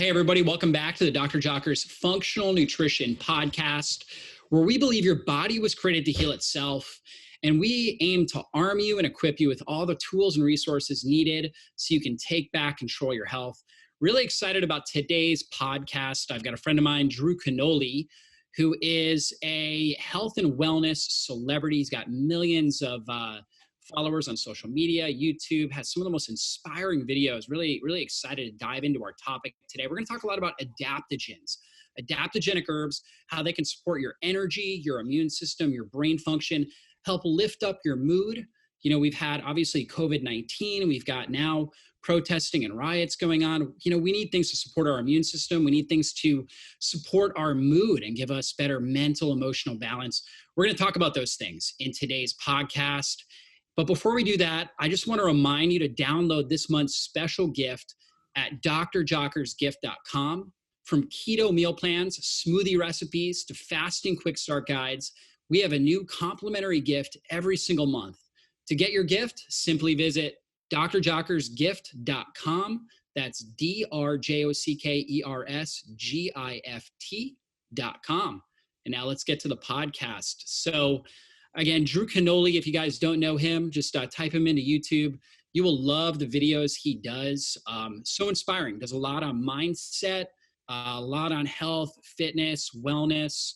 Hey, everybody, welcome back to the Dr. Jockers Functional Nutrition Podcast, where we believe your body was created to heal itself. And we aim to arm you and equip you with all the tools and resources needed so you can take back control of your health. Really excited about today's podcast. I've got a friend of mine, Drew Canole, who is a health and wellness celebrity. He's got millions of followers on social media, YouTube, has some of the most inspiring videos. Really, really excited to dive into our topic today. We're going to talk a lot about adaptogens, adaptogenic herbs, how they can support your energy, your immune system, your brain function, help lift up your mood. You know, we've had obviously COVID-19, we've got now protesting and riots going on. You know, we need things to support our immune system. We need things to support our mood and give us better mental, emotional balance. We're going to talk about those things in today's podcast. But before we do that, I just want to remind you to download this month's special gift at drjockersgift.com. From keto meal plans, smoothie recipes, to fasting quick start guides, we have a new complimentary gift every single month. To get your gift, simply visit drjockersgift.com. That's drjockersgift.com. And now let's get to the podcast. So again, Drew Canole, if you guys don't know him, just type him into YouTube. You will love the videos he does. So inspiring. Does a lot on mindset, a lot on health, fitness, wellness.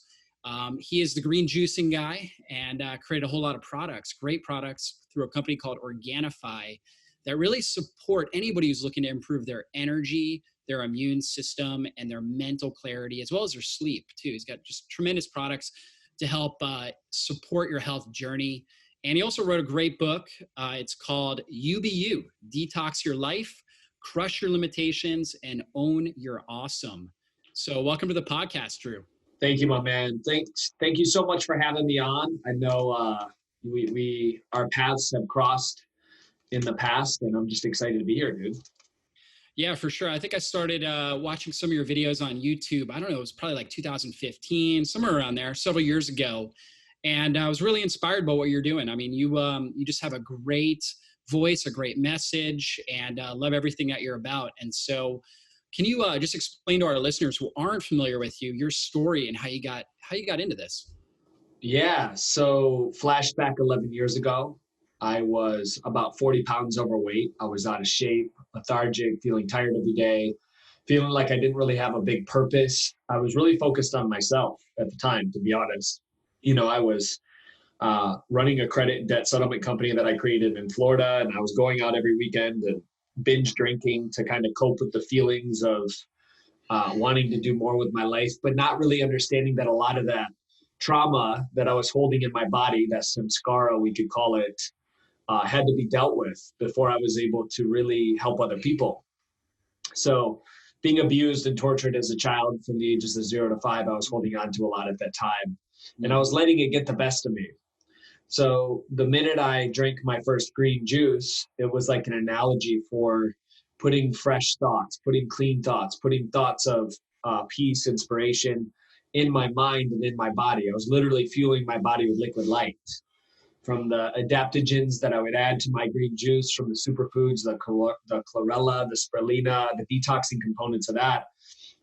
He is the green juicing guy and created a whole lot of products, great products through a company called Organifi that really support anybody who's looking to improve their energy, their immune system, and their mental clarity, as well as their sleep too. He's got just tremendous products to help support your health journey. And he also wrote a great book. It's called You Be You, Detox Your Life, Crush Your Limitations, and Own Your Awesome. So welcome to the podcast, Drew. Thank you, my man. Thank you so much for having me on. I know our paths have crossed in the past, and I'm just excited to be here, dude. Yeah, for sure. I think I started watching some of your videos on YouTube. I don't know, it was probably like 2015, somewhere around there, several years ago. And I was really inspired by what you're doing. I mean, you just have a great voice, a great message, and love everything that you're about. And so can you just explain to our listeners who aren't familiar with you, your story and how you got into this? Yeah. So flashback 11 years ago, I was about 40 pounds overweight. I was out of shape, lethargic, feeling tired every day, feeling like I didn't really have a big purpose. I was really focused on myself at the time, to be honest. You know, I was running a credit and debt settlement company that I created in Florida, and I was going out every weekend and binge drinking to kind of cope with the feelings of wanting to do more with my life, but not really understanding that a lot of that trauma that I was holding in my body, that samskara, we could call it, had to be dealt with before I was able to really help other people. So being abused and tortured as a child from the ages of 0 to 5, I was holding on to a lot at that time, and I was letting it get the best of me. So the minute I drank my first green juice, it was like an analogy for putting fresh thoughts, putting clean thoughts, putting thoughts of peace, inspiration in my mind and in my body. I was literally fueling my body with liquid light. From the adaptogens that I would add to my green juice, from the superfoods, the chlorella, the spirulina, the detoxing components of that,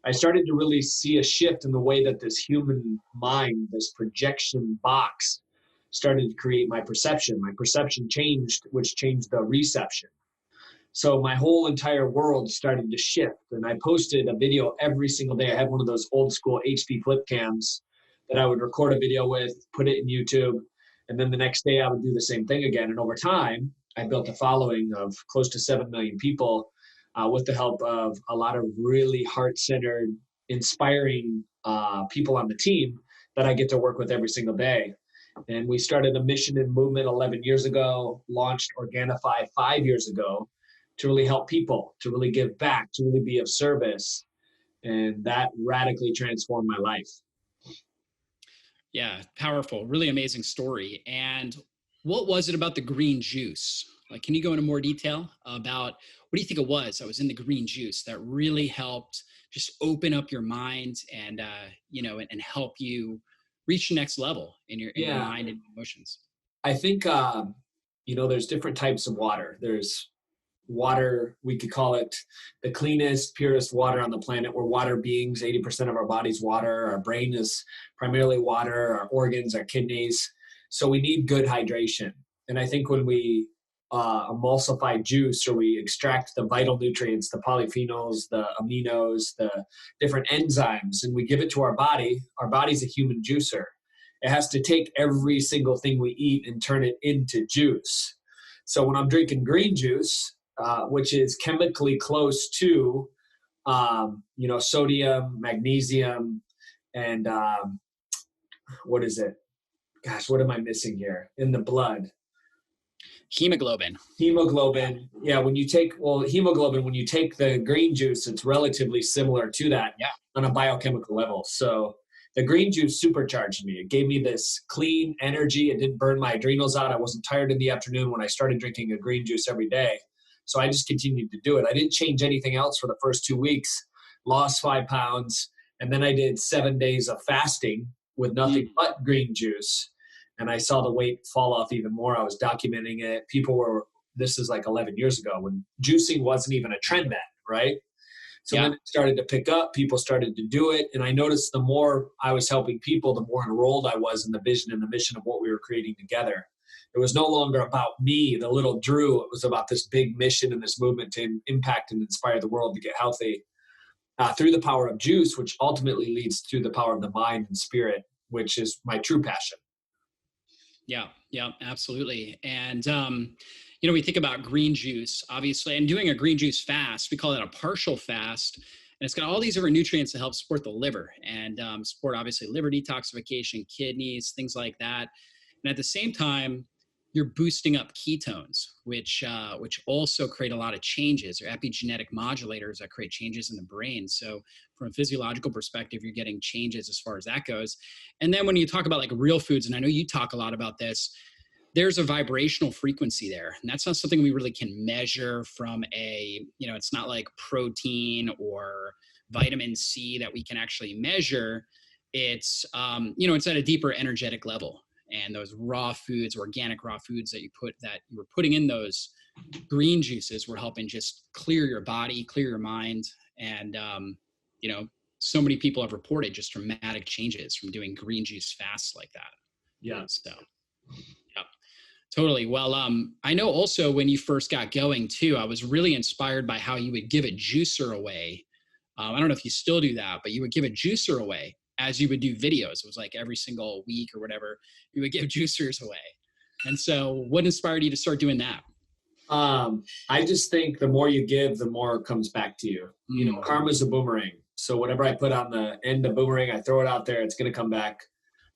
I started to really see a shift in the way that this human mind, this projection box, started to create my perception. My perception changed, which changed the reception. So my whole entire world started to shift. And I posted a video every single day. I had one of those old school HP flip cams that I would record a video with, put it in YouTube, and then the next day I would do the same thing again. And over time, I built a following of close to 7 million people with the help of a lot of really heart-centered, inspiring people on the team that I get to work with every single day. And we started a mission and movement 11 years ago, launched Organifi 5 years ago to really help people, to really give back, to really be of service. And that radically transformed my life. Yeah, powerful, really amazing story. And what was it about the green juice? Like, can you go into more detail about what do you think it was that was in the green juice that really helped just open up your mind and, and help you reach the next level in your mind and emotions? I think, there's different types of water. There's water. We could call it the cleanest, purest water on the planet. We're water beings. 80% of our body's water. Our brain is primarily water, our organs, our kidneys. So we need good hydration. And I think when we emulsify juice, or we extract the vital nutrients, the polyphenols, the aminos, the different enzymes, and we give it to our body's a human juicer. It has to take every single thing we eat and turn it into juice. So when I'm drinking green juice, which is chemically close to, sodium, magnesium, and what is it? Gosh, what am I missing here? In the blood. Hemoglobin. Hemoglobin. Yeah, when you take the green juice, it's relatively similar to that on a biochemical level. So the green juice supercharged me. It gave me this clean energy. It didn't burn my adrenals out. I wasn't tired in the afternoon when I started drinking a green juice every day. So I just continued to do it. I didn't change anything else for the first 2 weeks, lost 5 pounds. And then I did 7 days of fasting with nothing but green juice. And I saw the weight fall off even more. I was documenting it. This is like 11 years ago when juicing wasn't even a trend then, right? So then it started to pick up. People started to do it. And I noticed the more I was helping people, the more enrolled I was in the vision and the mission of what we were creating together. It was no longer about me, the little Drew. It was about this big mission and this movement to impact and inspire the world to get healthy through the power of juice, which ultimately leads to the power of the mind and spirit, which is my true passion. Yeah, absolutely. And, we think about green juice, obviously, and doing a green juice fast. We call it a partial fast. And it's got all these different nutrients to help support the liver and support, obviously, liver detoxification, kidneys, things like that. And at the same time, you're boosting up ketones, which also create a lot of changes, or epigenetic modulators that create changes in the brain. So from a physiological perspective, you're getting changes as far as that goes. And then when you talk about like real foods, and I know you talk a lot about this, there's a vibrational frequency there. And that's not something we really can measure from it's not like protein or vitamin C that we can actually measure. It's, it's at a deeper energetic level. And those raw foods, organic raw foods that you were putting in those green juices were helping just clear your body, clear your mind. And, so many people have reported just dramatic changes from doing green juice fasts like that. Yeah. So, yeah, totally. Well, I know also when you first got going too, I was really inspired by how you would give a juicer away. I don't know if you still do that, but you would give a juicer away as you would do videos. It was like every single week or whatever, you would give juicers away. And so what inspired you to start doing that? I just think the more you give, the more comes back to you. Karma's a boomerang. So whatever I put on the end of boomerang, I throw it out there, it's going to come back.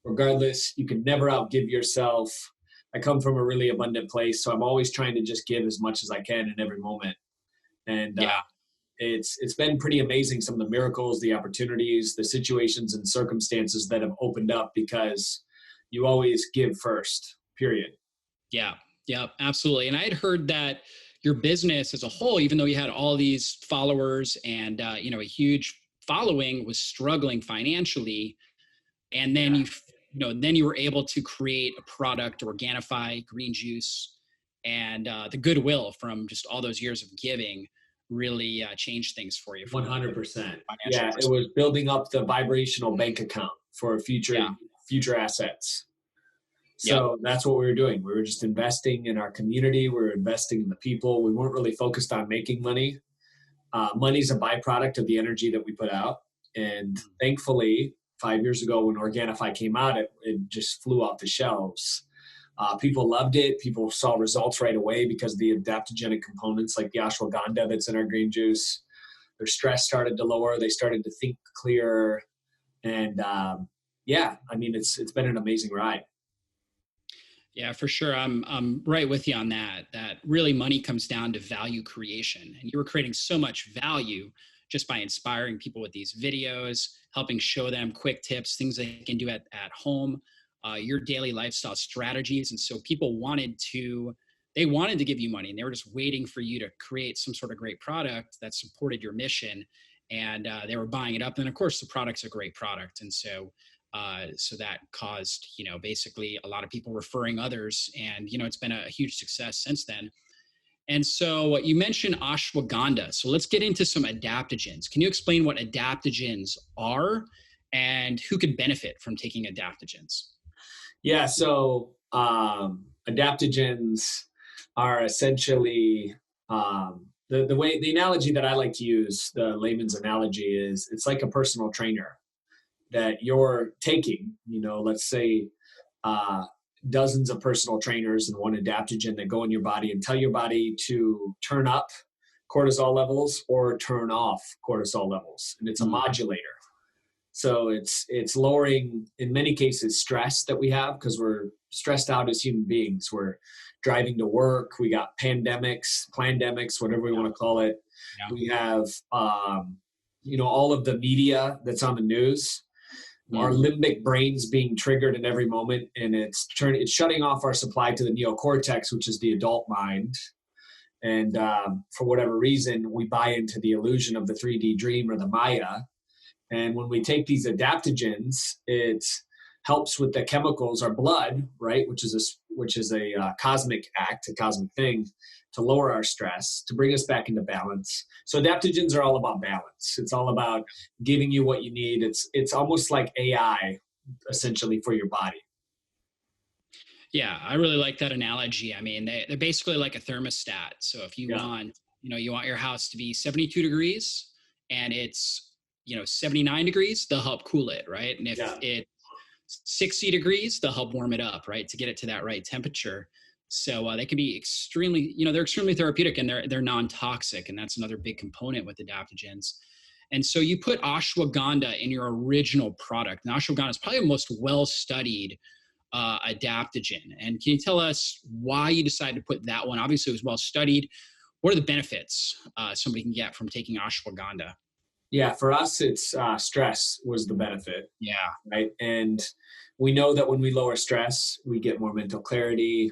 Regardless, you can never outgive yourself. I come from a really abundant place, so I'm always trying to just give as much as I can in every moment. And it's been pretty amazing, some of the miracles, the opportunities, the situations and circumstances that have opened up because you always give first, period. Yeah, absolutely. And I had heard that your business as a whole, even though you had all these followers and, a huge following, was struggling financially. And then then you were able to create a product, Organifi green juice, and the goodwill from just all those years of giving really changed things for you. 100%. Yeah, it was building up the vibrational bank account for future assets. So that's what we were doing. We were just investing in our community. We were investing in the people. We weren't really focused on making money. Money's a byproduct of the energy that we put out. And thankfully, 5 years ago when Organifi came out, it just flew off the shelves. People loved it. People saw results right away because of the adaptogenic components like the ashwagandha that's in our green juice. Their stress started to lower. They started to think clearer. And it's been an amazing ride. Yeah, for sure. I'm right with you on that. That really money comes down to value creation. And you were creating so much value just by inspiring people with these videos, helping show them quick tips, things they can do at home, your daily lifestyle strategies. And so people wanted to give you money, and they were just waiting for you to create some sort of great product that supported your mission. And they were buying it up. And of course, the product's a great product. And so that caused, basically a lot of people referring others. And, it's been a huge success since then. And so you mentioned ashwagandha. So let's get into some adaptogens. Can you explain what adaptogens are and who could benefit from taking adaptogens? Yeah, so adaptogens are essentially the way the analogy that I like to use, the layman's analogy is it's like a personal trainer that you're taking, let's say uh, dozens of personal trainers and one adaptogen that go in your body and tell your body to turn up cortisol levels or turn off cortisol levels. And it's a Mm. modulator. So it's lowering, in many cases, stress that we have because we're stressed out as human beings. We're driving to work. We got pandemics, whatever we want to call it. Yeah. We have, all of the media that's on the news. Our Mm. limbic brain's being triggered in every moment, and it's shutting off our supply to the neocortex, which is the adult mind. And for whatever reason, we buy into the illusion of the 3D dream or the Maya, and when we take these adaptogens, it helps with the chemicals, our blood, right, which is a cosmic act, a cosmic thing, to lower our stress, to bring us back into balance. So adaptogens are all about balance. It's all about giving you what you need. It's almost like AI, essentially, for your body. Yeah, I really like that analogy. I mean, they're basically like a thermostat. So if Yeah, you want your house to be 72 degrees and it's, 79 degrees, they'll help cool it, right? And if yeah, it's 60 degrees, they'll help warm it up, right? To get it to that right temperature. So they can be extremely, they're extremely therapeutic and they're non-toxic. And that's another big component with adaptogens. And so you put ashwagandha in your original product. And ashwagandha is probably the most well-studied adaptogen. And can you tell us why you decided to put that one? Obviously, it was well studied. What are the benefits somebody can get from taking ashwagandha? yeah. For us, it's stress was the benefit, Yeah. right? And we know that when we lower stress, we get more mental clarity.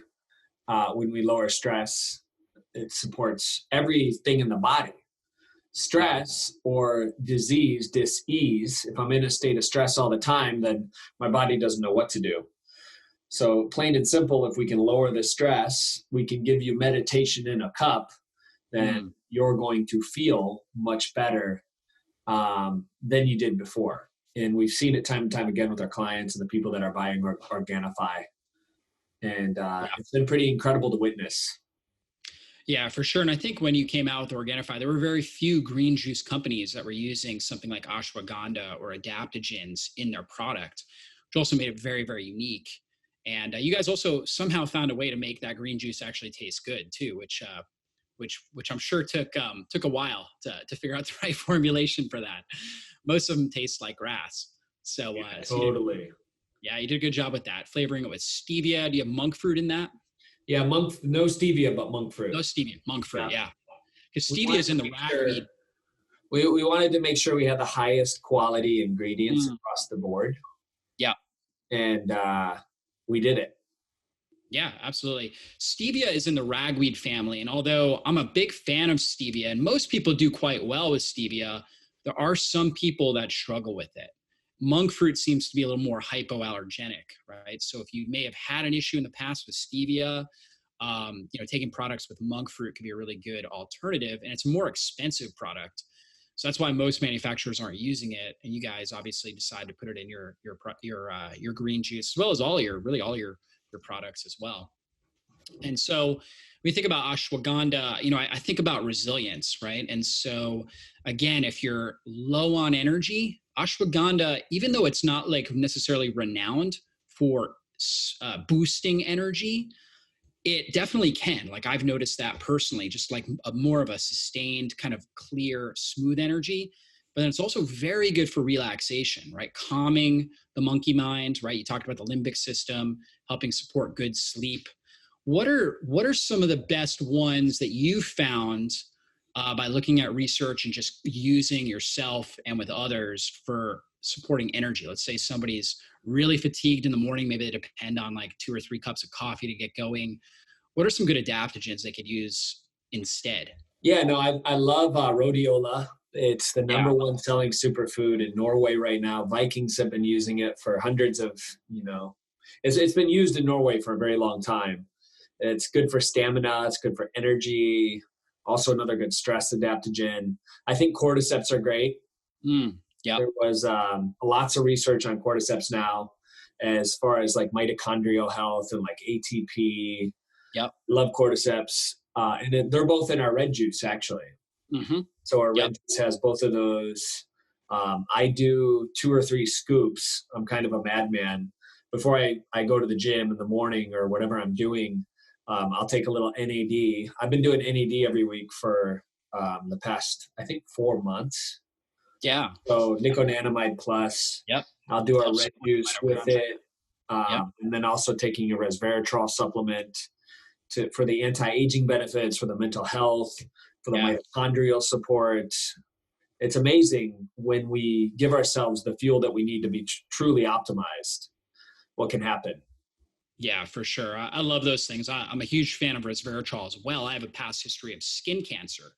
When we lower stress, it supports everything in the body. Yeah. Stress or disease, dis-ease, if I'm in a state of stress all the time, then my body doesn't know what to do. So plain and simple, if we can lower the stress, we can give you meditation in a cup, then Mm. you're going to feel much better than you did before. And we've seen it time and time again with our clients and the people that are buying Organifi. And Yeah. it's been pretty incredible to witness. Yeah, for sure. And I think when you came out with Organifi, there were very few green juice companies that were using something like ashwagandha or adaptogens in their product, which also made it very, very unique. And you guys also somehow found a way to make that green juice actually taste good too, which I'm sure took a while to figure out the right formulation for that. Most of them taste like grass. So, Yeah, so you did, totally. yeah, you did a good job with that. Flavoring it with stevia. Do you have monk fruit in that? Yeah, no stevia, but monk No fruit. stevia, monk fruit. Yeah. Yeah, because We stevia wanted is to in the make ragweed. sure we wanted to make sure we had the highest quality ingredients Mm, across the board, yeah, and we did it. yeah, absolutely. Stevia is in the ragweed family, and although I'm a big fan of stevia, and most people do quite well with stevia, there are some people that struggle with it. Monk fruit seems to be a little more hypoallergenic, right? So if you may have had an issue in the past with stevia, taking products with monk fruit could be a really good alternative, and it's a more expensive product. So that's why most manufacturers aren't using it. And you guys obviously decide to put it in your green juice, as well as all your products as well. And so when we think about ashwagandha, I think about resilience, right? And so again, if you're low on energy, ashwagandha, even though it's not like necessarily renowned for boosting energy, it definitely can. Like I've noticed that personally, just like more of a sustained kind of clear, smooth energy. But then it's also very good for relaxation, right? Calming the monkey mind, right? You talked about the limbic system, helping support good sleep. What are some of the best ones that you found by looking at research and just using yourself and with others for supporting energy? Let's say somebody's really fatigued in the morning. Maybe they depend on like 2 or 3 cups of coffee to get going. What are some good adaptogens they could use instead? Yeah, no, I love rhodiola. It's the Yeah. number one selling superfood in Norway right now. Vikings have been using it for hundreds of, it's been used in Norway for a very long time. It's good for stamina. It's good for energy. Also another good stress adaptogen. I think cordyceps are great. Yep. There was lots of research on cordyceps now as far as like mitochondrial health and like ATP. Yep. Love cordyceps. They're both in our red juice, actually. Mm-hmm. So our Yep. red juice has both of those. I do 2 or 3 scoops. I'm kind of a madman. Before I go to the gym in the morning or whatever I'm doing, I'll take a little NAD. I've been doing NAD every week for the past, I think, 4 months. Yeah. So Niconanamide Plus. Yep. I'll do our Helps red support the juice with mitochondria. it. Yep. And then also taking a resveratrol supplement for the anti-aging benefits, for the mental health, for the mitochondrial support. It's amazing when we give ourselves the fuel that we need to be truly optimized, what can happen. Yeah, for sure. I love those things. I'm a huge fan of resveratrol as well. I have a past history of skin cancer.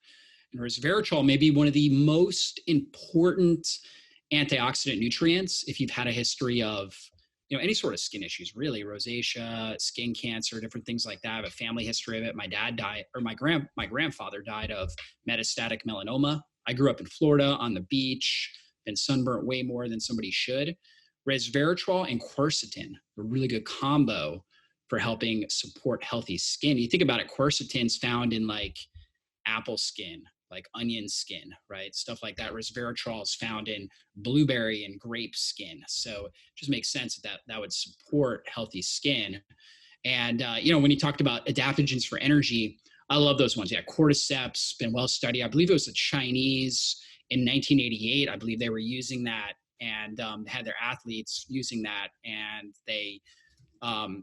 And resveratrol may be one of the most important antioxidant nutrients if you've had a history of, any sort of skin issues, really, rosacea, skin cancer, different things like that. I have a family history of it. My dad died, or my grandfather died of metastatic melanoma. I grew up in Florida on the beach, been sunburnt way more than somebody should. Resveratrol and quercetin, a really good combo for helping support healthy skin. You think about it, quercetin's found in like apple skin, like onion skin, right? Stuff like that. Resveratrol is found in blueberry and grape skin. So it just makes sense that would support healthy skin. And, when you talked about adaptogens for energy, I love those ones. Yeah, cordyceps, been well studied. I believe it was the Chinese in 1988. I believe they were using that and had their athletes using that. And they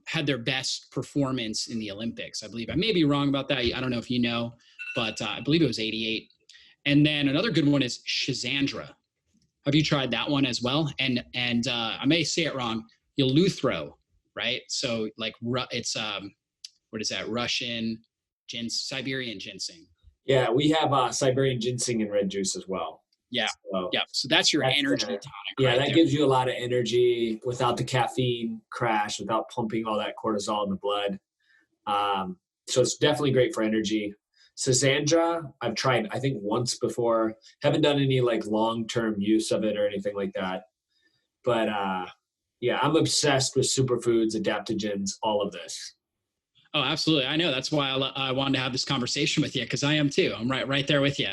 had their best performance in the Olympics. I believe. I may be wrong about that. I don't know if you know, but I believe it was 88. And then another good one is Shazandra. Have you tried that one as well? And I may say it wrong. Eleuthero, right? So like it's what is that? Russian, Siberian ginseng. Yeah, we have Siberian ginseng and red juice as well. Yeah, yeah. So that's your energy tonic. Yeah, right that there. gives you a lot of energy without the caffeine crash, without pumping all that cortisol in the blood. So it's definitely great for energy. Sazandra, I've tried, I think, once before. Haven't done any like long-term use of it or anything like that. But yeah, I'm obsessed with superfoods, adaptogens, all of this. Oh, absolutely. I know. That's why I wanted to have this conversation with you, because I am too. I'm right there with you.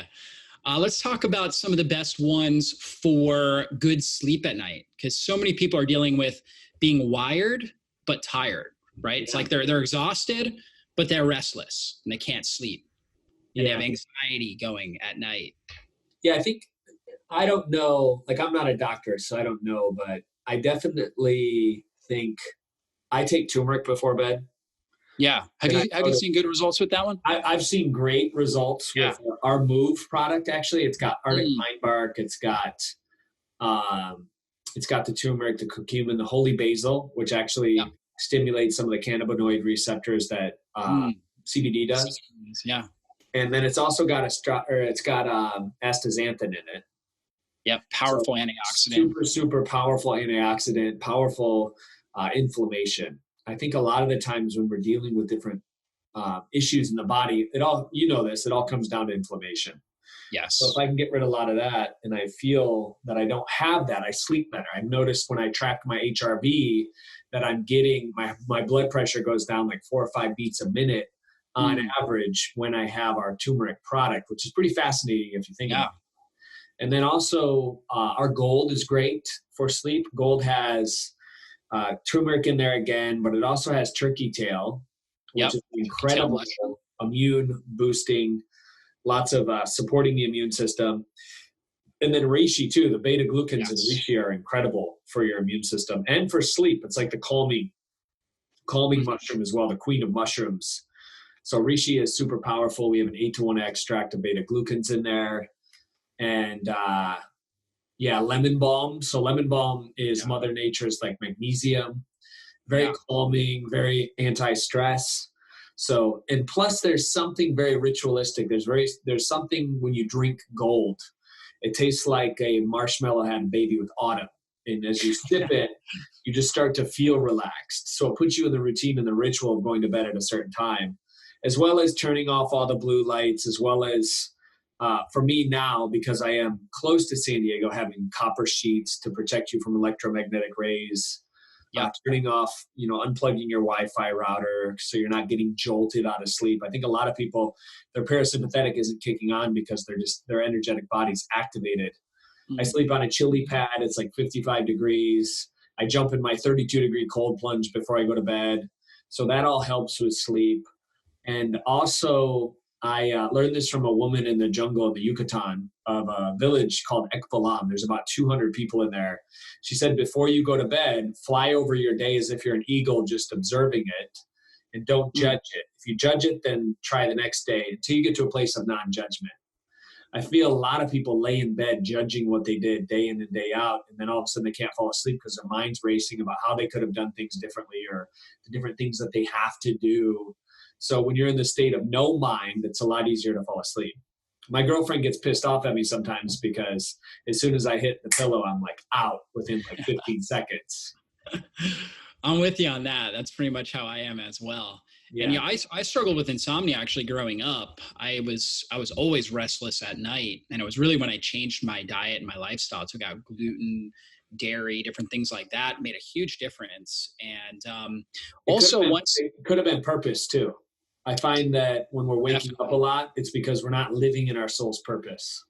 Let's talk about some of the best ones for good sleep at night, because so many people are dealing with being wired but tired, right? It's like they're exhausted, but they're restless and they can't sleep. And they have anxiety going at night. Yeah, I don't know. Like, I'm not a doctor, so I don't know, but I definitely think I take turmeric before bed. Yeah. Have you seen good results with that one? I've seen great results with our Move product. Actually, it's got Arctic pine bark. It's got the turmeric, the curcumin, the holy basil, which actually stimulates some of the cannabinoid receptors that CBD does. Yeah. And then it's also got astaxanthin in it. Yep, powerful antioxidant. Super, super powerful antioxidant, powerful inflammation. I think a lot of the times when we're dealing with different issues in the body, it all comes down to inflammation. Yes. So if I can get rid of a lot of that and I feel that I don't have that, I sleep better. I've noticed when I track my HRV that I'm getting, my blood pressure goes down like 4 or 5 beats a minute on average when I have our turmeric product, which is pretty fascinating if you think about it. And then also our gold is great for sleep. Gold has turmeric in there again, but it also has turkey tail, which is incredible immune boosting, lots of supporting the immune system. And then reishi too. The beta glucans in reishi are incredible for your immune system and for sleep. It's like the calming mushroom as well, the queen of mushrooms. So reishi is super powerful. We have an 8-to-1 extract of beta glucans in there. And lemon balm. So lemon balm is Mother Nature's like magnesium, very calming, very anti-stress. So, and plus there's something very ritualistic. There's something when you drink gold, it tastes like a marshmallow had a baby with autumn. And as you sip it, you just start to feel relaxed. So it puts you in the routine and the ritual of going to bed at a certain time, as well as turning off all the blue lights, as well as for me now, because I am close to San Diego, having copper sheets to protect you from electromagnetic rays, Yep. turning off, unplugging your Wi-Fi router so you're not getting jolted out of sleep. I think a lot of people, their parasympathetic isn't kicking on because their energetic body's activated. I sleep on a chili pad. It's like 55 degrees. I jump in my 32-degree cold plunge before I go to bed. So that all helps with sleep. And also, I learned this from a woman in the jungle in the Yucatan of a village called Ekbalam. There's about 200 people in there. She said, before you go to bed, fly over your day as if you're an eagle just observing it, and don't judge it. If you judge it, then try the next day until you get to a place of non-judgment. I feel a lot of people lay in bed judging what they did day in and day out, and then all of a sudden they can't fall asleep because their mind's racing about how they could have done things differently or the different things that they have to do. So when you're in the state of no mind, it's a lot easier to fall asleep. My girlfriend gets pissed off at me sometimes because as soon as I hit the pillow, I'm like out within like 15 seconds. I'm with you on that. That's pretty much how I am as well. Yeah. And I struggled with insomnia actually growing up. I was always restless at night. And it was really when I changed my diet and my lifestyle, took out gluten, dairy, different things like that, made a huge difference. And it could have been purpose too. I find that when we're waking up a lot, it's because we're not living in our soul's purpose.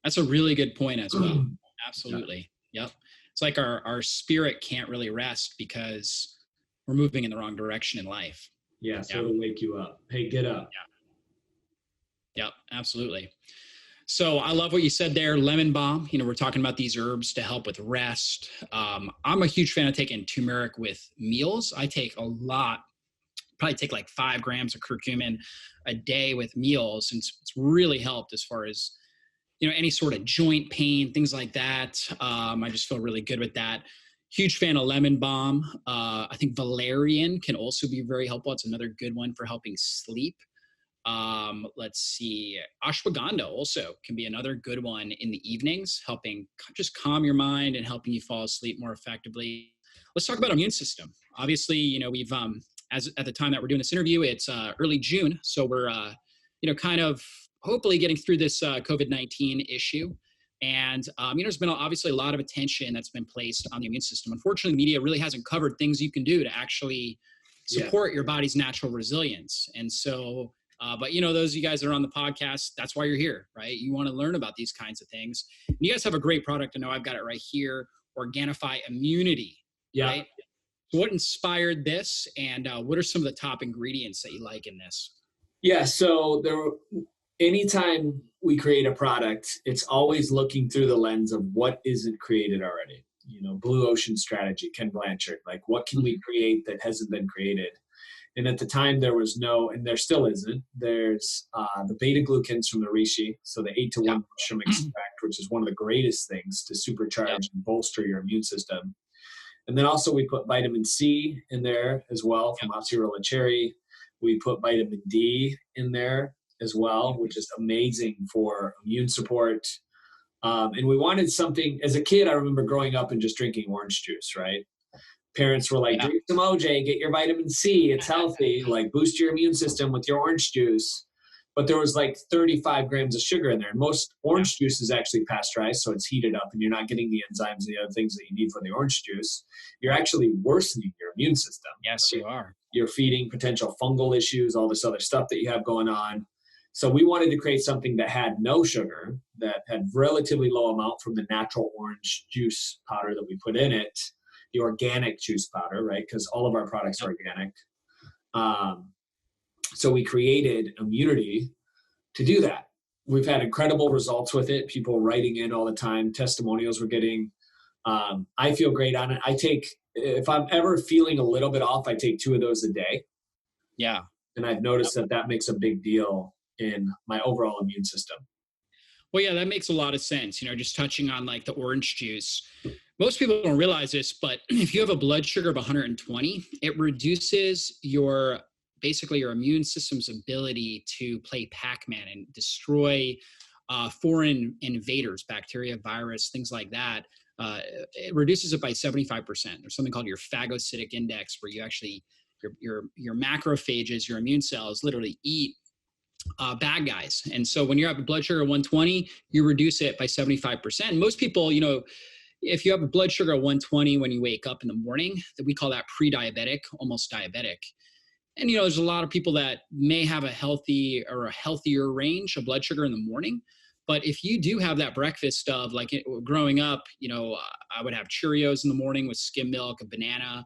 That's a really good point as well. Absolutely. Yep. It's like our spirit can't really rest because we're moving in the wrong direction in life. Yeah, so it'll wake you up. Hey, get up. Yeah. Yep, absolutely. So I love what you said there, lemon balm. We're talking about these herbs to help with rest. I'm a huge fan of taking turmeric with meals. I take a lot, probably take like 5 grams of curcumin a day with meals. And it's really helped as far as, any sort of joint pain, things like that. I just feel really good with that. Huge fan of lemon balm. I think valerian can also be very helpful. It's another good one for helping sleep. Let's see. Ashwagandha also can be another good one in the evenings, helping just calm your mind and helping you fall asleep more effectively. Let's talk about immune system. Obviously, we've, as at the time that we're doing this interview, it's early June. So we're, kind of hopefully getting through this COVID-19 issue. And, there's been obviously a lot of attention that's been placed on the immune system. Unfortunately, the media really hasn't covered things you can do to actually support your body's natural resilience. And so, but those of you guys that are on the podcast, that's why you're here, right? You want to learn about these kinds of things. And you guys have a great product. I know I've got it right here, Organifi Immunity. Yeah. Right? So what inspired this, and what are some of the top ingredients that you like in this? Yeah, so anytime we create a product, it's always looking through the lens of what isn't created already. Blue ocean strategy, Ken Blanchard, like what can we create that hasn't been created? And at the time there was no, and there still isn't, there's the beta glucans from the reishi, so the 8-to-1 mushroom extract, which is one of the greatest things to supercharge and bolster your immune system. And then also we put vitamin C in there as well from acerola cherry. We put vitamin D in there as well, which is amazing for immune support. And we wanted something, as a kid, I remember growing up and just drinking orange juice, right? Parents were like, drink some OJ, get your vitamin C, it's healthy, like boost your immune system with your orange juice. But there was like 35 grams of sugar in there. And most orange juice is actually pasteurized, so it's heated up and you're not getting the enzymes and the other things that you need for the orange juice. You're actually worsening your immune system. Yes, you are. You're feeding potential fungal issues, all this other stuff that you have going on. So we wanted to create something that had no sugar, that had relatively low amount from the natural orange juice powder that we put in it, the organic juice powder, right? Because all of our products are organic. So we created Immunity to do that. We've had incredible results with it. People writing in all the time, testimonials we're getting. I feel great on it. If I'm ever feeling a little bit off, I take 2 of those a day. Yeah. And I've noticed that makes a big deal in my overall immune system. Well, yeah, that makes a lot of sense. Just touching on like the orange juice. Most people don't realize this, but if you have a blood sugar of 120, it reduces basically your immune system's ability to play Pac-Man and destroy foreign invaders, bacteria, virus, things like that, it reduces it by 75%. There's something called your phagocytic index, where you actually your macrophages, your immune cells, literally eat bad guys. And so when you're at a blood sugar of 120, you reduce it by 75%. Most people, if you have a blood sugar of 120 when you wake up in the morning, that we call that pre-diabetic, almost diabetic. And, there's a lot of people that may have a healthy or a healthier range of blood sugar in the morning. But if you do have that breakfast of, like, growing up, I would have Cheerios in the morning with skim milk, a banana,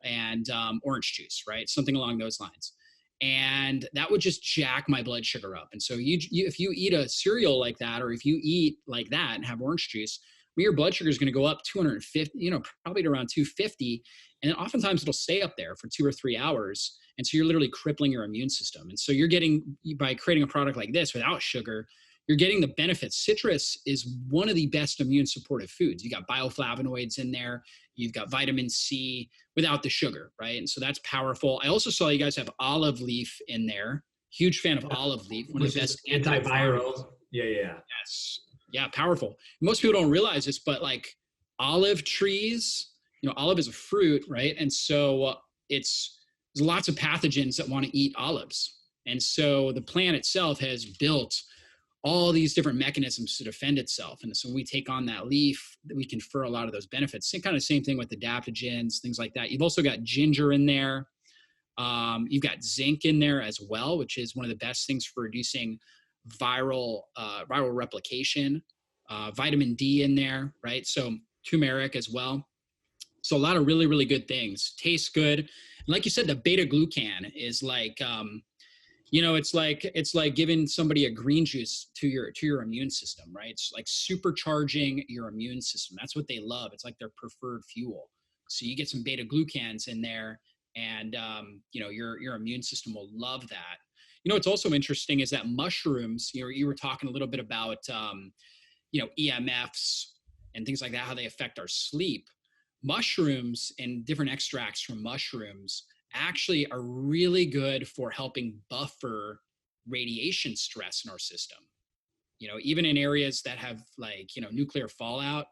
and orange juice, right? Something along those lines. And that would just jack my blood sugar up. And so if you eat a cereal like that, or if you eat like that and have orange juice, your blood sugar is going to go up 250, probably to around 250. And then oftentimes it'll stay up there for 2 or 3 hours. And so you're literally crippling your immune system. And so you're getting, by creating a product like this without sugar, you're getting the benefits. Citrus is one of the best immune supportive foods. You got bioflavonoids in there. You've got vitamin C without the sugar, right? And so that's powerful. I also saw you guys have olive leaf in there. Huge fan of olive leaf. One of the best antiviral. Yeah. Yes. Yeah, powerful. Most people don't realize this, but like olive trees, olive is a fruit, right? And so there's lots of pathogens that want to eat olives. And so the plant itself has built all these different mechanisms to defend itself. And so when we take on that leaf, we confer a lot of those benefits. Same thing with adaptogens, things like that. You've also got ginger in there. You've got zinc in there as well, which is one of the best things for reducing viral replication. Vitamin D in there, right? So turmeric as well. So a lot of really, really good things. Tastes good. And like you said, the beta glucan is like, it's like giving somebody a green juice to your immune system, right? It's like supercharging your immune system. That's what they love. It's like their preferred fuel. So you get some beta glucans in there, and your immune system will love that. What's also interesting is that mushrooms. You were talking a little bit about EMFs and things like that, how they affect our sleep. Mushrooms and different extracts from mushrooms actually are really good for helping buffer radiation stress in our system. Even in areas that have nuclear fallout,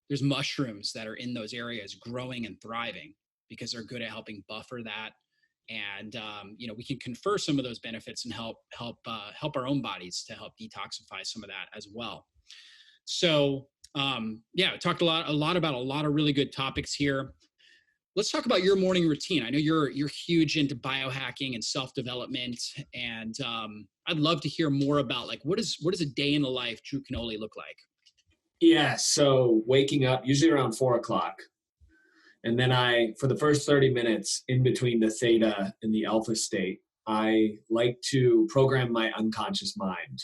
there's mushrooms that are in those areas growing and thriving because they're good at helping buffer that. And, we can confer some of those benefits and help our own bodies to help detoxify some of that as well. So, we talked a lot about a lot of really good topics here. Let's talk about your morning routine. I know you're huge into biohacking and self-development, and I'd love to hear more about, like, what does a day in the life Drew Canole look like? Yeah. So waking up usually around 4:00, and then for the first 30 minutes in between the theta and the alpha state, I like to program my unconscious mind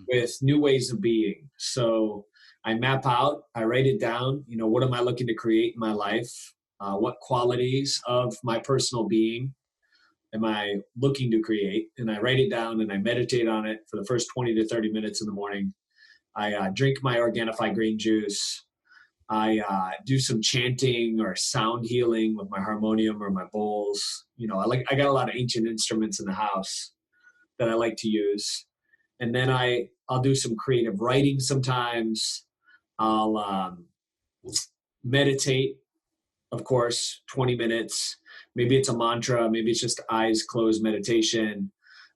with new ways of being. So I map out, I write it down, what am I looking to create in my life? What qualities of my personal being am I looking to create? And I write it down and I meditate on it for the first 20 to 30 minutes in the morning. I drink my Organifi green juice. I do some chanting or sound healing with my harmonium or my bowls. I got a lot of ancient instruments in the house that I like to use. And then I'll do some creative writing sometimes. I'll meditate, of course, 20 minutes. Maybe it's a mantra. Maybe it's just eyes closed meditation.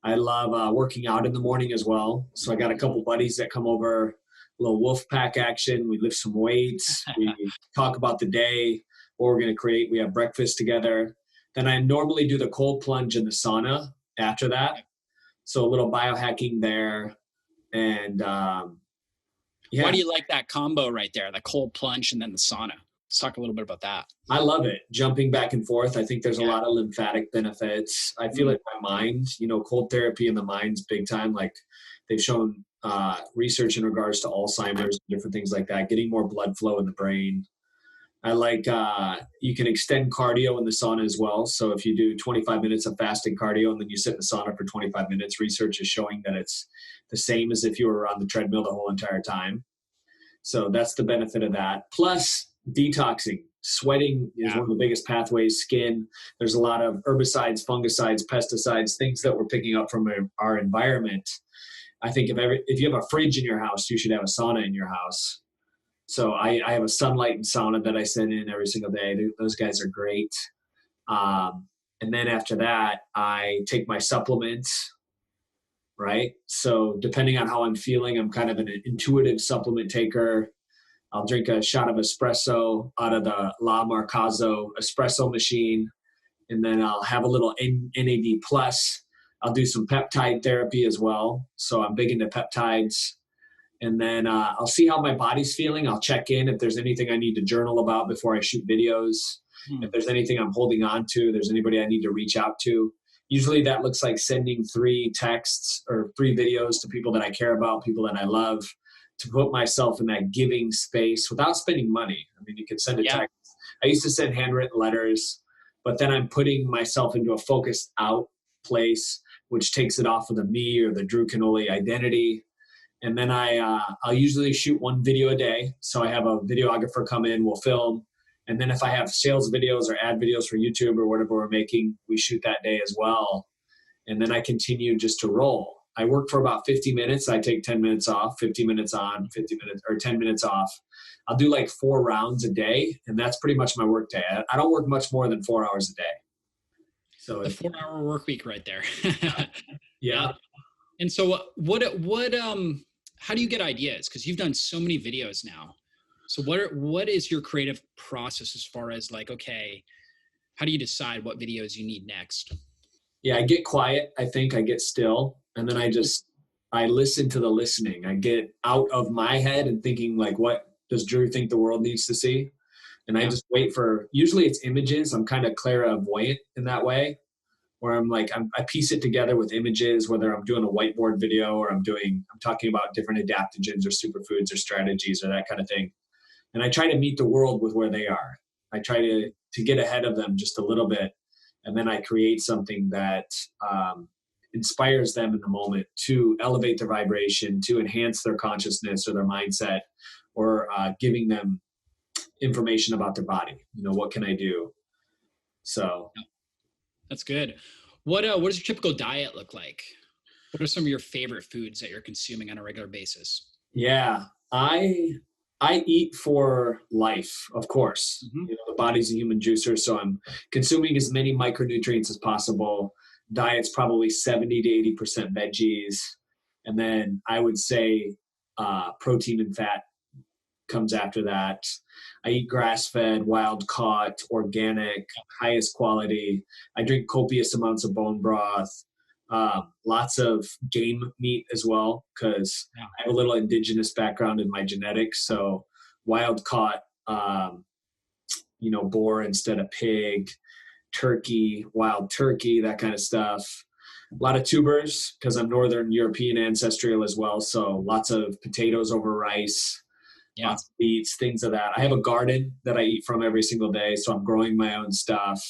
I love working out in the morning as well. So I got a couple buddies that come over, a little wolf pack action. We lift some weights. We talk about the day, what we're going to create. We have breakfast together. Then I normally do the cold plunge in the sauna after that. So a little biohacking there. And Why do you like that combo right there, the cold plunge and then the sauna? Let's talk a little bit about that. I love it. Jumping back and forth. I think there's a lot of lymphatic benefits. I feel like my mind, cold therapy in the mind's big time. Like they've shown research in regards to Alzheimer's, different things like that, getting more blood flow in the brain. I like, you can extend cardio in the sauna as well. So if you do 25 minutes of fasting cardio and then you sit in the sauna for 25 minutes, research is showing that it's the same as if you were on the treadmill the whole entire time. So that's the benefit of that. Plus detoxing. Sweating is one of the biggest pathways. Skin. There's a lot of herbicides, fungicides, pesticides, things that we're picking up from our environment. I think if you have a fridge in your house, you should have a sauna in your house. So I have a sunlight and sauna that I send in every single day. Those guys are great. And then after that, I take my supplements, right? So depending on how I'm feeling, I'm kind of an intuitive supplement taker. I'll drink a shot of espresso out of the La Marcazo espresso machine, and then I'll have a little NAD plus. I'll do some peptide therapy as well. So I'm big into peptides. And then I'll see how my body's feeling. I'll check in if there's anything I need to journal about before I shoot videos. If there's anything I'm holding on to, there's anybody I need to reach out to. Usually that looks like sending 3 texts or 3 videos to people that I care about, people that I love, to put myself in that giving space without spending money. I mean, you can send a text. I used to send handwritten letters, but then I'm putting myself into a focused out place, which takes it off of the me or the Drew Canole identity. And then I'll usually shoot 1 video a day. So I have a videographer come in, we'll film. And then if I have sales videos or ad videos for YouTube or whatever we're making, we shoot that day as well. And then I continue just to roll. I work for about 50 minutes. I take 10 minutes off, 50 minutes on, 50 minutes or 10 minutes off. I'll do like 4 rounds a day. And that's pretty much my work day. I don't work much more than 4 hours a day. So the 4-hour work week right there. Yeah. And so how do you get ideas? Because you've done so many videos now. So what is your creative process as far as like, okay, how do you decide what videos you need next? Yeah, I get quiet. I think I get still. And then I listen to the listening. I get out of my head and thinking like, what does Drew think the world needs to see? And I just wait for, usually it's images. I'm kind of clairvoyant in that way, where I'm like, I piece it together with images, whether I'm doing a whiteboard video or I'm talking about different adaptogens or superfoods or strategies or that kind of thing. And I try to meet the world with where they are. I try to get ahead of them just a little bit. And then I create something that inspires them in the moment to elevate their vibration, to enhance their consciousness or their mindset, or giving them information about their body. What can I do? So that's good. What does your typical diet look like? What are some of your favorite foods that you're consuming on a regular basis? Yeah, I eat for life, of course. Mm-hmm. The body's a human juicer, so I'm consuming as many micronutrients as possible. Diet's probably 70 to 80% veggies. And then I would say protein and fat comes after that. I eat grass-fed, wild-caught, organic, highest quality. I drink copious amounts of bone broth. Lots of game meat as well, because I have a little indigenous background in my genetics. So wild caught, boar instead of pig, turkey, wild turkey, that kind of stuff. A lot of tubers because I'm Northern European ancestral as well. So lots of potatoes over rice, lots of beets, things of that. I have a garden that I eat from every single day. So I'm growing my own stuff.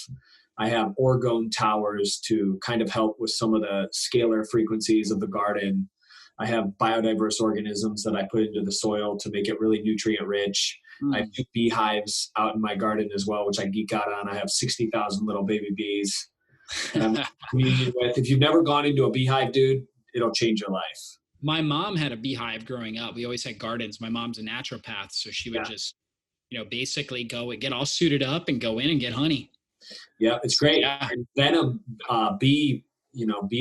I have orgone towers to kind of help with some of the scalar frequencies of the garden. I have biodiverse organisms that I put into the soil to make it really nutrient rich. I have 2 beehives out in my garden as well, which I geek out on. I have 60,000 little baby bees that I'm communing with. If you've never gone into a beehive, dude, it'll change your life. My mom had a beehive growing up. We always had gardens. My mom's a naturopath, so she would just, basically go and get all suited up and go in and get honey. Yeah, it's great. Yeah. And venom, bee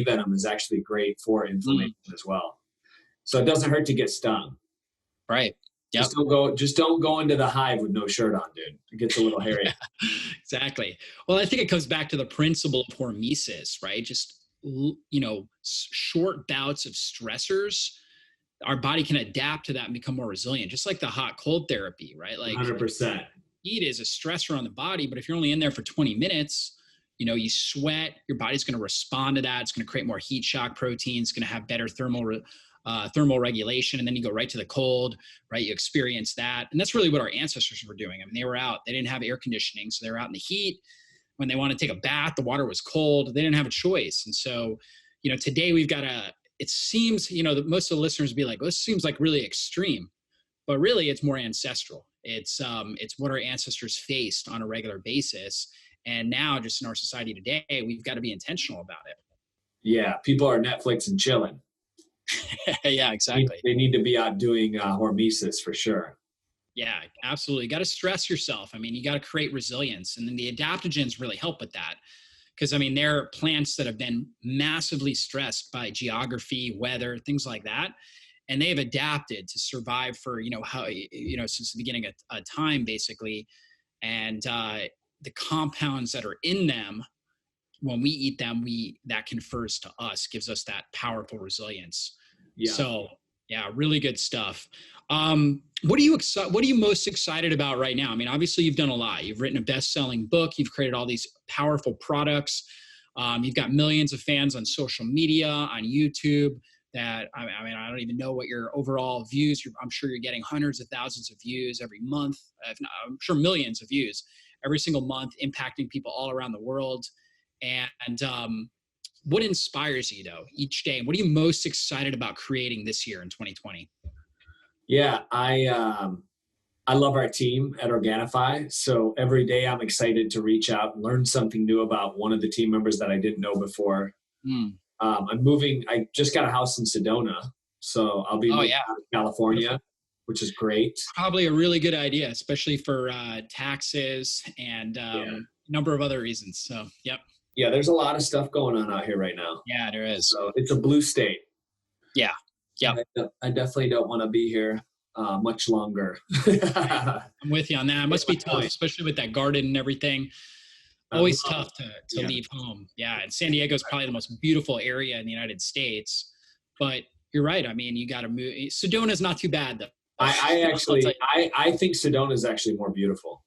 venom is actually great for inflammation as well. So it doesn't hurt to get stung. Right. Yep. Just don't go into the hive with no shirt on, dude. It gets a little hairy. Exactly. Well, I think it comes back to the principle of hormesis, right? Just, short bouts of stressors, our body can adapt to that and become more resilient, just like the hot cold therapy, right? Like 100%. Heat is a stressor on the body, but if you're only in there for 20 minutes, you sweat, your body's going to respond to that. It's going to create more heat shock proteins, it's going to have better thermal regulation. And then you go right to the cold, right? You experience that. And that's really what our ancestors were doing. I mean, they were out, they didn't have air conditioning. So they were out in the heat. When they want to take a bath, the water was cold. They didn't have a choice. And so, today we've got it seems, most of the listeners would be like, well, this seems like really extreme, but really it's more ancestral. It's what our ancestors faced on a regular basis. And now just in our society today, we've got to be intentional about it. Yeah. People are Netflix and chilling. Yeah, exactly. They need to be out doing hormesis for sure. Yeah, absolutely. Got to stress yourself. I mean, you got to create resilience. And then the adaptogens really help with that. Because, I mean, they're plants that have been massively stressed by geography, weather, things like that. And they have adapted to survive for, since the beginning of time, basically. And the compounds that are in them, when we eat them, that confers to us, gives us that powerful resilience. Yeah. So yeah, really good stuff. What are you most excited about right now? I mean, obviously you've done a lot. You've written a best-selling book. You've created all these powerful products. You've got millions of fans on social media, on YouTube. That I mean, I don't even know what your overall views. I'm sure you're getting hundreds of thousands of views every month. If not, I'm sure millions of views every single month, impacting people all around the world. And what inspires you though each day? What are you most excited about creating this year in 2020? Yeah, I love our team at Organifi. So every day I'm excited to reach out and learn something new about one of the team members that I didn't know before. Mm. I'm moving. I just got a house in Sedona, so I'll be Oh moving yeah, out of California, beautiful. which is great. Probably a really good idea, especially for taxes and Yeah, number of other reasons. So yep, yeah. There's a lot of stuff going on out here right now. yeah, there is. So it's a blue state. Yeah, yep. I definitely don't want to be here much longer. I'm with you on that. It must be tough, especially with that garden and everything. Always tough to Yeah. leave home. Yeah, and San Diego is probably the most beautiful area in the United States. But you're right. I mean, you got to move. Sedona's not too bad though. I I'll tell actually, you. I think Sedona is actually more beautiful.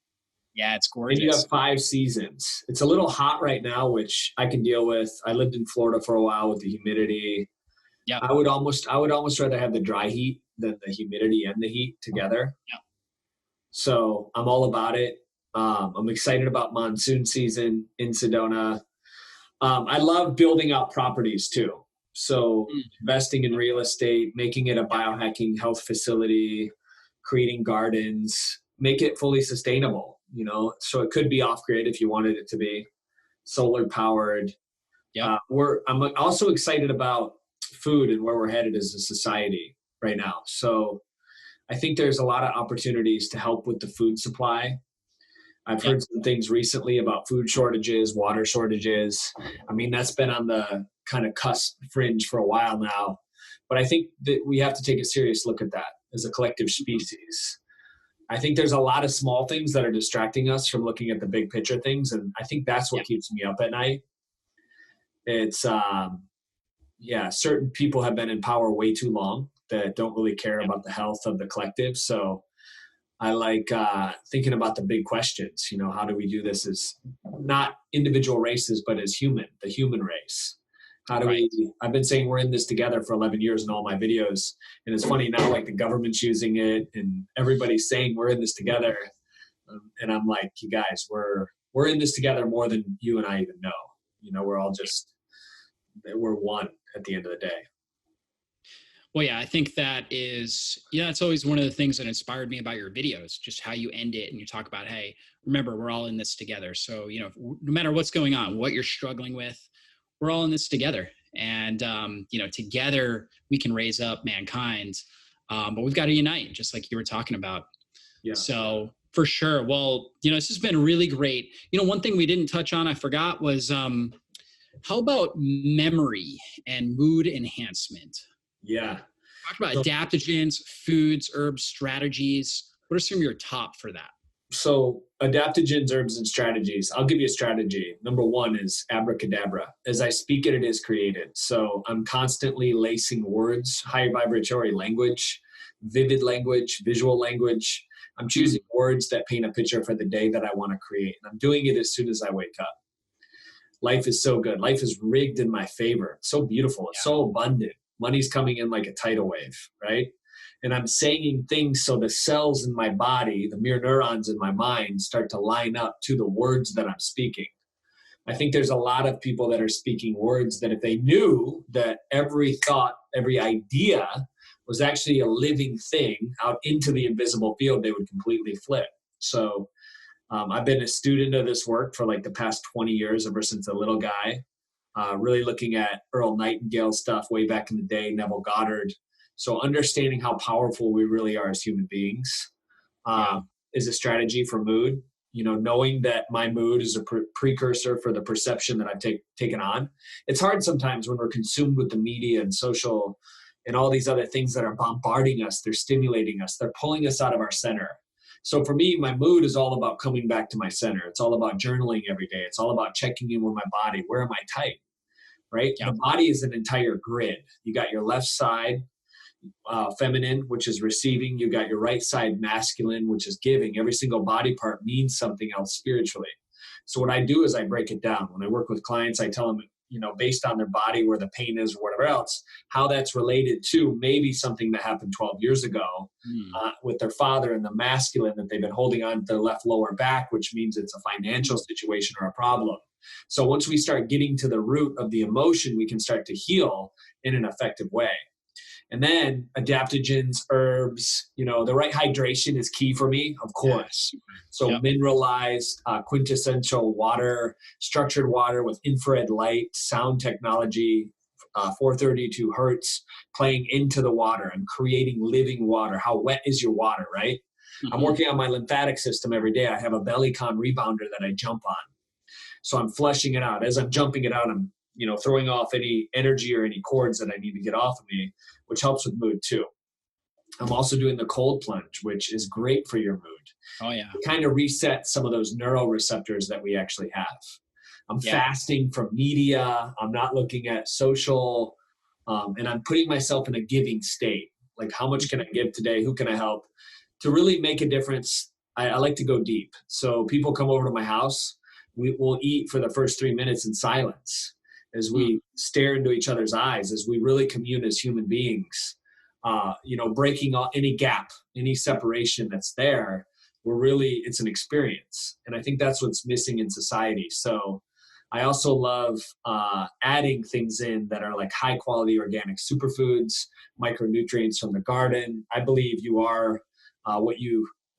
Yeah, it's And you gorgeous. have 5 seasons. It's a little hot right now, which I can deal with. I lived in Florida for a while with the humidity. Yep. I would almost rather have the dry heat than the humidity and the heat together. Yep. So I'm all about it. I'm excited about monsoon season in Sedona. I love building out properties too. So Mm. investing in real estate, making it a Yep. biohacking health facility, creating gardens, make it fully sustainable, so it could be off grid if you wanted it to be solar powered. Yep. I'm also excited about food and where we're headed as a society right now. So I think there's a lot of opportunities to help with the food supply. I've Yep. heard some things recently about food shortages, water shortages. I mean, that's been on the kind of cusp fringe for a while now. But I think that we have to take a serious look at that as a collective species. I think there's a lot of small things that are distracting us from looking at the big picture things. And I think that's what Yep. keeps me up at night. It's, yeah, certain people have been in power way too long that don't really care Yep. about the health of the collective. So I like thinking about the big questions. How do we do this as not individual races, but as the human race? How do Right. we? I've been saying we're in this together for 11 years in all my videos, and it's funny now, like the government's using it, and everybody's saying we're in this together, and I'm like, you guys, we're in this together more than you and I even know. We're all just we're one at the end of the day. Well, yeah, I think that's always one of the things that inspired me about your videos, just how you end it and you talk about, hey, remember, we're all in this together. So, no matter what's going on, what you're struggling with, we're all in this together. And, together we can raise up mankind. But we've got to unite, just like you were talking about. Yeah. So, for sure. Well, this has been really great. One thing we didn't touch on, I forgot, was how about memory and mood enhancement? Yeah. Talk about adaptogens, foods, herbs, strategies. What are some of your top for that? So adaptogens, herbs, and strategies. I'll give you a strategy. Number one is abracadabra. As I speak it, it is created. So I'm constantly lacing words, high vibratory language, vivid language, visual language. I'm choosing words that paint a picture for the day that I want to create. And I'm doing it as soon as I wake up. Life is so good. Life is rigged in my favor. It's so beautiful. It's so abundant. Money's coming in like a tidal wave, right? And I'm saying things so the cells in my body, the mirror neurons in my mind start to line up to the words that I'm speaking. I think there's a lot of people that are speaking words that if they knew that every thought, every idea was actually a living thing out into the invisible field, they would completely flip. So I've been a student of this work for like the past 20 years, ever since a little guy, really looking at Earl Nightingale stuff way back in the day, Neville Goddard. So understanding how powerful we really are as human beings. Yeah. is a strategy for mood. Knowing that my mood is a precursor for the perception that I've taken on. It's hard sometimes when we're consumed with the media and social and all these other things that are bombarding us. They're stimulating us. They're pulling us out of our center. So for me, my mood is all about coming back to my center. It's all about journaling every day. It's all about checking in with my body. Where am I tight? Right? Yeah. The body is an entire grid. You got your left side, feminine, which is receiving. You got your right side, masculine, which is giving. Every single body part means something else spiritually. So what I do is I break it down. When I work with clients, I tell them, based on their body, where the pain is or whatever else, how that's related to maybe something that happened 12 years ago with their father and the masculine that they've been holding on to their left lower back, which means it's a financial situation or a problem. So once we start getting to the root of the emotion, we can start to heal in an effective way. And then adaptogens, herbs, the right hydration is key for me, of course. So mineralized, quintessential water, structured water with infrared light, sound technology, 432 hertz, playing into the water and creating living water. How wet is your water, right? I'm working on my lymphatic system every day. I have a BellyCon rebounder that I jump on. So I'm flushing it out. As I'm jumping it out, I'm throwing off any energy or any cords that I need to get off of me, which helps with mood too. I'm also doing the cold plunge, which is great for your mood. Oh yeah. It kind of resets some of those neuroreceptors that we actually have. I'm fasting from media. I'm not looking at social, and I'm putting myself in a giving state. Like, how much can I give today? Who can I help? To really make a difference, I like to go deep. So people come over to my house. We will eat for the first 3 minutes in silence as we stare into each other's eyes, as we really commune as human beings, breaking any gap, any separation that's there. It's an experience. And I think that's what's missing in society. So I also love adding things in that are like high quality organic superfoods, micronutrients from the garden. I believe you are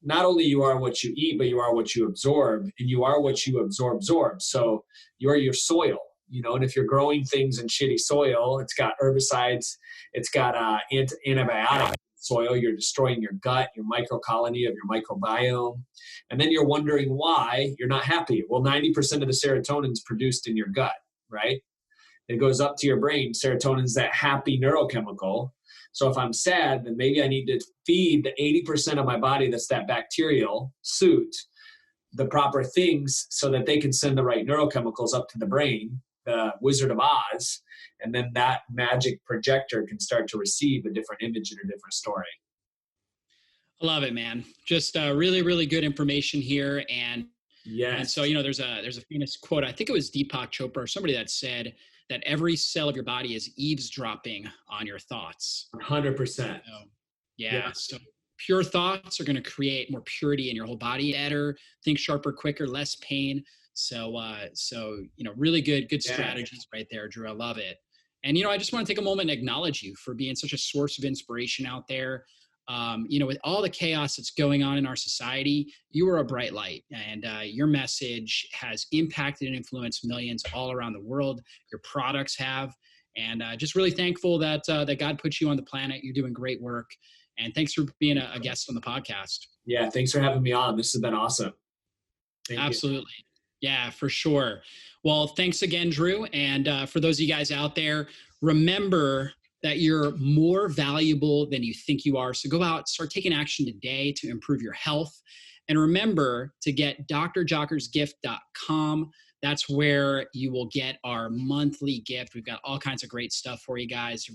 not only you are what you eat, but you are what you absorb, and you are what you absorb. So you are your soil, and if you're growing things in shitty soil, it's got herbicides, it's got antibiotic soil, you're destroying your gut, your microcolony of your microbiome. And then you're wondering why you're not happy. Well, 90% of the serotonin is produced in your gut, right? It goes up to your brain. Serotonin is that happy neurochemical. So if I'm sad, then maybe I need to feed the 80% of my body that's that bacterial suit the proper things so that they can send the right neurochemicals up to the brain, the Wizard of Oz, and then that magic projector can start to receive a different image and a different story. I love it, man. Just really, really good information here. And so, there's a famous quote. I think it was Deepak Chopra or somebody that said that every cell of your body is eavesdropping on your thoughts. 100%. So pure thoughts are going to create more purity in your whole body, better, think sharper, quicker, less pain. So really good strategies right there, Drew. I love it. And, I just want to take a moment and acknowledge you for being such a source of inspiration out there. With all the chaos that's going on in our society, you are a bright light, and your message has impacted and influenced millions all around the world. Your products have, and just really thankful that God put you on the planet. You're doing great work, and thanks for being a guest on the podcast. Yeah, thanks for having me on. This has been awesome. Absolutely. Yeah, for sure. Well, thanks again, Drew. And for those of you guys out there, remember that you're more valuable than you think you are. So go out, start taking action today to improve your health. And remember to get drjockersgift.com. That's where you will get our monthly gift. We've got all kinds of great stuff for you guys,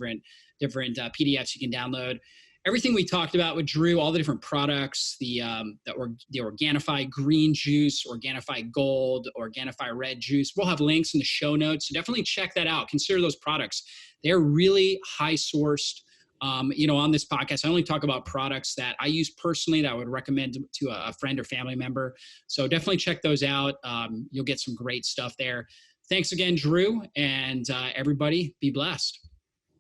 different PDFs you can download. Everything we talked about with Drew, all the different products, the Organifi green juice, Organifi gold, Organifi red juice. We'll have links in the show notes. So definitely check that out. Consider those products. They're really high sourced. On this podcast, I only talk about products that I use personally that I would recommend to a friend or family member. So definitely check those out. You'll get some great stuff there. Thanks again, Drew, and everybody be blessed.